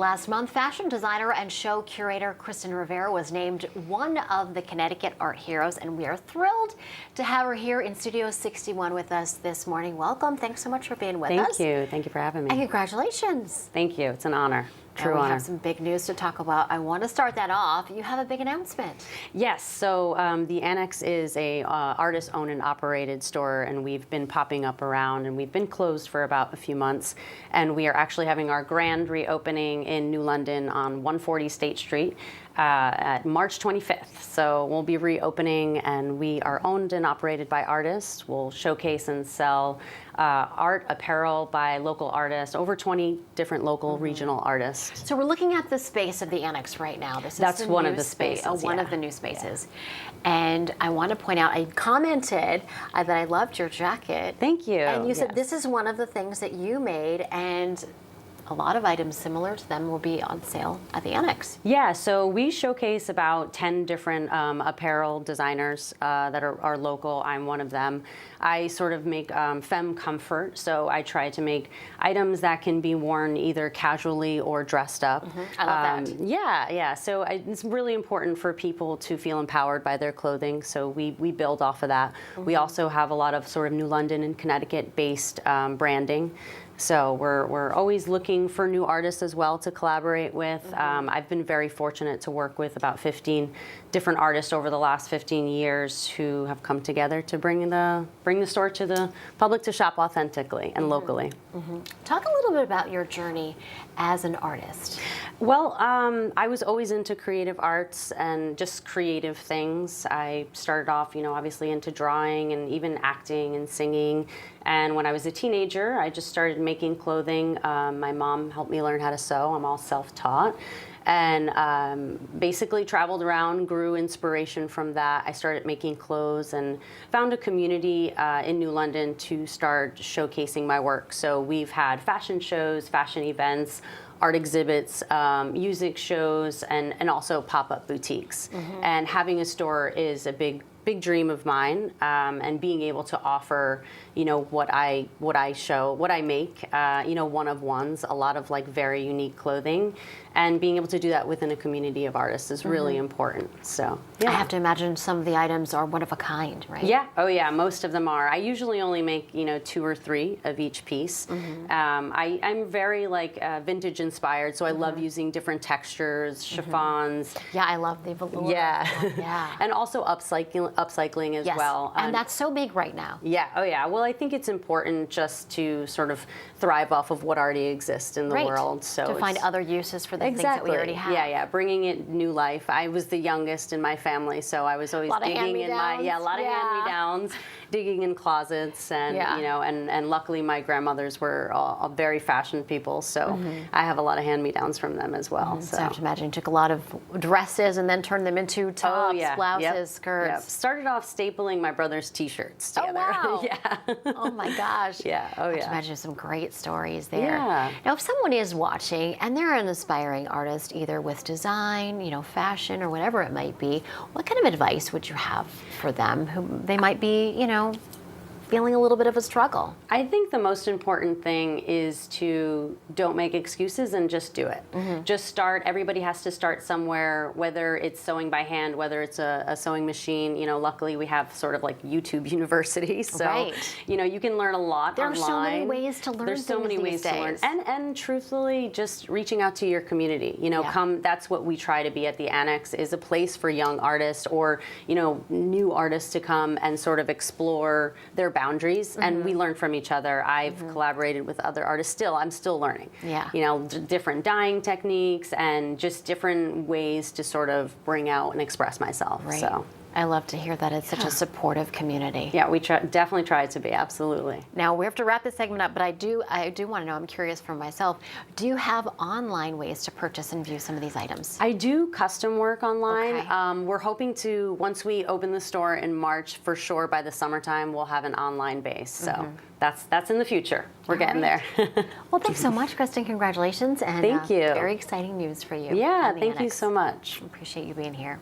Last month, fashion designer and show curator Cristin Rivera was named one of the Connecticut art heroes, and we are thrilled to have her here in Studio 61 with us this morning. Welcome. Thanks so much for being with us. Thank you. Thank you for having me. And congratulations. Thank you. It's an honor. True we honor. have some big news to talk about. I want to start that off. You have a big announcement. Yes. So the Annex is a artist-owned and operated store, and we've been popping up around, and we've been closed for about a few months. And we are actually having our grand reopening in New London on 140 State Street at March 25th. So we'll be reopening, and we are owned and operated by artists. We'll showcase and sell art, apparel by local artists, over 20 different local regional artists. So we're looking at the space of the Annex right now. That's one of the spaces. One of the new spaces. And I want to point out, I commented that I loved your jacket. Thank you. And you said this is one of the things that you made, and a lot of items similar to them will be on sale at the Annex. Yeah, so we showcase about 10 different apparel designers that are local. I'm one of them. I sort of make femme comfort, so I try to make items that can be worn either casually or dressed up. I love that. Yeah. So it's really important for people to feel empowered by their clothing, so we build off of that. We also have a lot of sort of New London and Connecticut-based branding. So we're always looking for new artists as well to collaborate with. I've been very fortunate to work with about 15 different artists over the last 15 years who have come together to bring the store to the public to shop authentically and locally. Talk a little bit about your journey as an artist. Well, I was always into creative arts and just creative things. I started off, obviously into drawing and even acting and singing. And when I was a teenager, I just started making clothing. My mom helped me learn how to sew. I'm all self-taught. And basically traveled around, grew inspiration from that. I started making clothes and found a community in New London to start showcasing my work. So we've had fashion shows, fashion events, art exhibits, music shows, and also pop-up boutiques. And having a store is a big dream of mine, and being able to offer, what I make, one-of-ones, a lot of like very unique clothing, and being able to do that within a community of artists is really important. So yeah. I have to imagine some of the items are one of a kind, right? Yeah. Oh yeah. Most of them are. I usually only make 2 or 3 of each piece. I'm very vintage inspired, so I love using different textures, chiffons. Yeah, I love the velour. Yeah. And also upcycling as well. And that's so big right now. Yeah. Oh yeah. Well, I think it's important just to sort of thrive off of what already exists in the world. So to find other uses for the things that we already have. Yeah. Bringing it new life. I was the youngest in my family, so I was always digging in my a lot of hand-me-downs, digging in closets, and and luckily my grandmothers were all very fashion people, so I have a lot of hand-me-downs from them as well. So I have to imagine you took a lot of dresses and then turned them into tops, blouses, skirts. Started off stapling my brother's t-shirts together. Oh, wow. Yeah. Oh my gosh. Yeah. Oh yeah. I have to imagine some great stories there. Yeah. Now, if someone is watching and they're an aspiring artist, either with design, fashion, or whatever it might be, what kind of advice would you have for them who they might be, feeling a little bit of a struggle? I think the most important thing is to don't make excuses and just do it. Just start. Everybody has to start somewhere, whether it's sewing by hand, whether it's a sewing machine. Luckily we have sort of like YouTube University, so you can learn a lot online. There's so many ways to learn. There's so many ways to learn, and truthfully, just reaching out to your community. That's what we try to be at the Annex, is a place for young artists or new artists to come and sort of explore their boundaries, and we learn from each other. I've collaborated with other artists. I'm still learning. Yeah. Different dyeing techniques and just different ways to sort of bring out and express myself. Right. So I love to hear that it's such a supportive community. Yeah, we definitely try to be, absolutely. Now we have to wrap this segment up, but I do want to know, I'm curious for myself, do you have online ways to purchase and view some of these items? I do custom work online. Okay. We're hoping to, once we open the store in March, for sure by the summertime, we'll have an online base. So that's in the future. We're getting there. Well, thanks so much, Cristin. Congratulations. And thank you. Very exciting news for you. Yeah, thank you so much. Appreciate you being here.